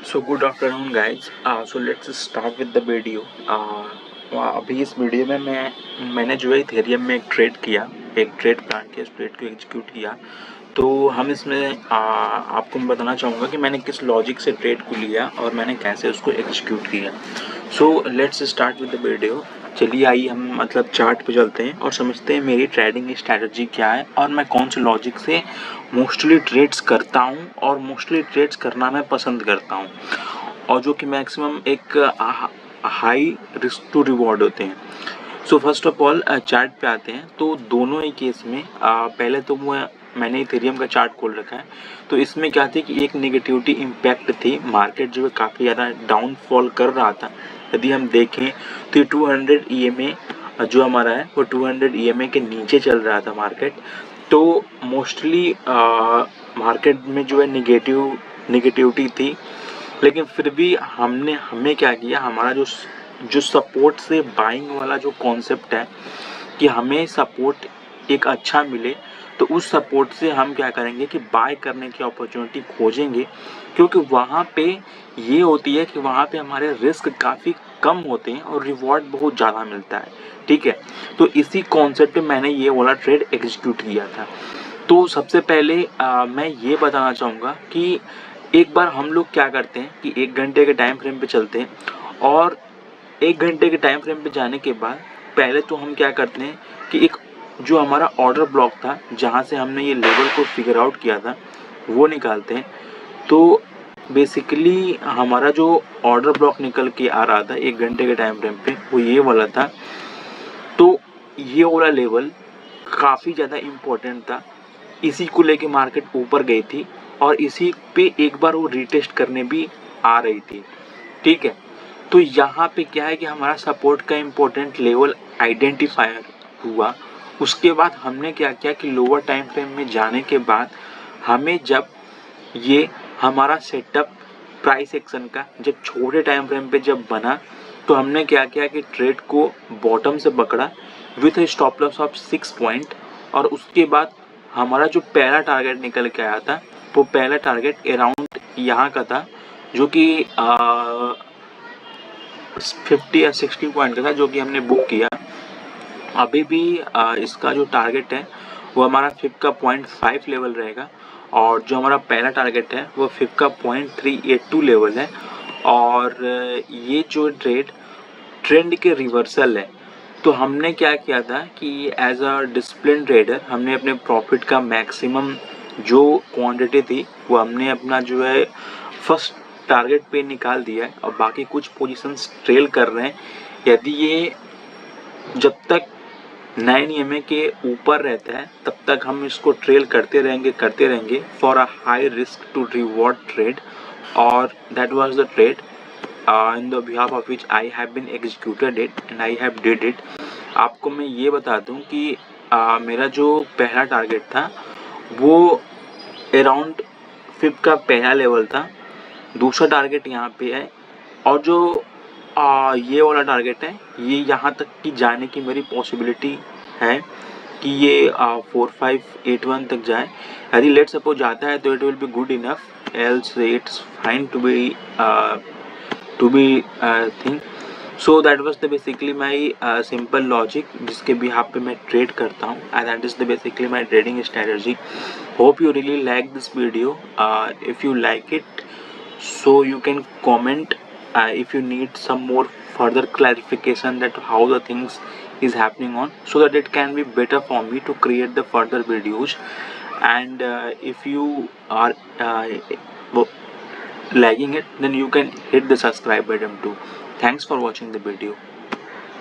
So good afternoon guys. So let's start with the video. अभी इस video में मैंने जो है इथेरियम में एक ट्रेड प्लान किया, इस ट्रेड को एग्जीक्यूट किया। तो हम इसमें आपको मैं बताना चाहूँगा कि मैंने किस लॉजिक से ट्रेड को लिया और मैंने कैसे उसको एग्जीक्यूट किया। So let's start with the video. चलिए आइए हम चार्ट पे चलते हैं और समझते हैं मेरी ट्रेडिंग स्ट्रैटेजी क्या है और मैं कौन से लॉजिक से मोस्टली ट्रेड्स करता हूँ और मोस्टली ट्रेड्स करना मैं पसंद करता हूँ और जो कि मैक्सिमम एक हाई रिस्क टू रिवॉर्ड होते हैं। So first of all chart पे आते हैं। तो दोनों ही केस में पहले तो मैंने इथेरियम का चार्ट खोल रखा है। तो इसमें क्या थी कि एक नेगेटिविटी इम्पैक्ट थी, मार्केट जो है काफ़ी ज़्यादा डाउनफॉल कर रहा था। यदि हम देखें तो 200 EMA जो हमारा है वो 200 EMA के नीचे चल रहा था मार्केट। तो मोस्टली मार्केट में जो है नेगेटिविटी थी, लेकिन फिर भी हमें क्या किया, हमारा जो सपोर्ट से बाइंग वाला जो कॉन्सेप्ट है कि हमें सपोर्ट एक अच्छा मिले, तो उस सपोर्ट से हम क्या करेंगे कि बाय करने की अपॉर्चुनिटी खोजेंगे, क्योंकि वहाँ पे ये होती है कि वहाँ पे हमारे रिस्क काफ़ी कम होते हैं और रिवॉर्ड बहुत ज़्यादा मिलता है। ठीक है, तो इसी कॉन्सेप्ट पे मैंने ये वाला ट्रेड एग्जीक्यूट किया था। तो सबसे पहले मैं ये बताना चाहूँगा कि एक बार हम लोग क्या करते हैं कि 1 घंटे के टाइम फ्रेम पे चलते हैं और 1 घंटे के टाइम फ्रेम पे जाने के बाद पहले तो हम क्या करते हैं कि एक जो हमारा ऑर्डर ब्लॉक था, जहाँ से हमने ये लेवल को फिगर आउट किया था, वो निकालते हैं। तो बेसिकली हमारा जो ऑर्डर ब्लॉक निकल के आ रहा था 1 घंटे के टाइम फ्रेम पे, वो ये वाला था। तो ये वाला लेवल काफ़ी ज़्यादा इम्पोर्टेंट था, इसी को लेके मार्केट ऊपर गई थी और इसी पे एक बार वो रीटेस्ट करने भी आ रही थी। ठीक है, तो यहाँ पे क्या है कि हमारा सपोर्ट का इम्पोर्टेंट लेवल आइडेंटिफायर हुआ। उसके बाद हमने क्या किया कि लोअर टाइम फ्रेम में जाने के बाद हमें जब ये हमारा सेटअप प्राइस एक्शन का जब छोटे टाइम फ्रेम पे जब बना, तो हमने क्या किया कि ट्रेड को बॉटम से पकड़ा with stop loss of 6 point. और उसके बाद हमारा जो पहला टारगेट निकल के आया था, वो पहला टारगेट अराउंड यहाँ का था, जो कि 50 या 60 पॉइंट का था, जो कि हमने बुक किया। अभी भी इसका जो टारगेट है वो हमारा 5 का 0.5 लेवल रहेगा और जो हमारा पहला टारगेट है वो 5 का 0.382 लेवल है। और ये जो ट्रेंड के रिवर्सल है। तो हमने क्या किया था कि एज अ डिसिप्लिन ट्रेडर हमने अपने प्रॉफिट का मैक्सिमम जो क्वांटिटी थी वो हमने अपना जो है फर्स्ट टारगेट पे निकाल दिया है और बाकी कुछ पोजीशंस ट्रेल कर रहे हैं। यदि ये जब तक 9 EMA के ऊपर रहता है तब तक हम इसको ट्रेल करते रहेंगे for a high risk to reward trade. और that was the trade in the behalf of which I have been executed it and I have did it। आपको मैं ये बता दूं कि मेरा जो पहला टारगेट था वो अराउंड 5 का पहला लेवल था, दूसरा टारगेट यहाँ पे है और जो ये वाला टारगेट है ये यहाँ तक की जाने की मेरी पॉसिबिलिटी है कि ये 4581 तक जाए। यदि लेट सपोज जाता है तो it will be good enough, else it's fine to be thing. So that was the basically my simple logic जिसके बिहाफ पे मैं ट्रेड करता हूँ and that is the basically my trading strategy. Hope you really like this video. If you like it, so you can comment if you need some more further clarification that how the things is happening on, so that it can be better for me to create the further videos. And if you are lagging it, then you can hit the subscribe button too. Thanks for watching the video.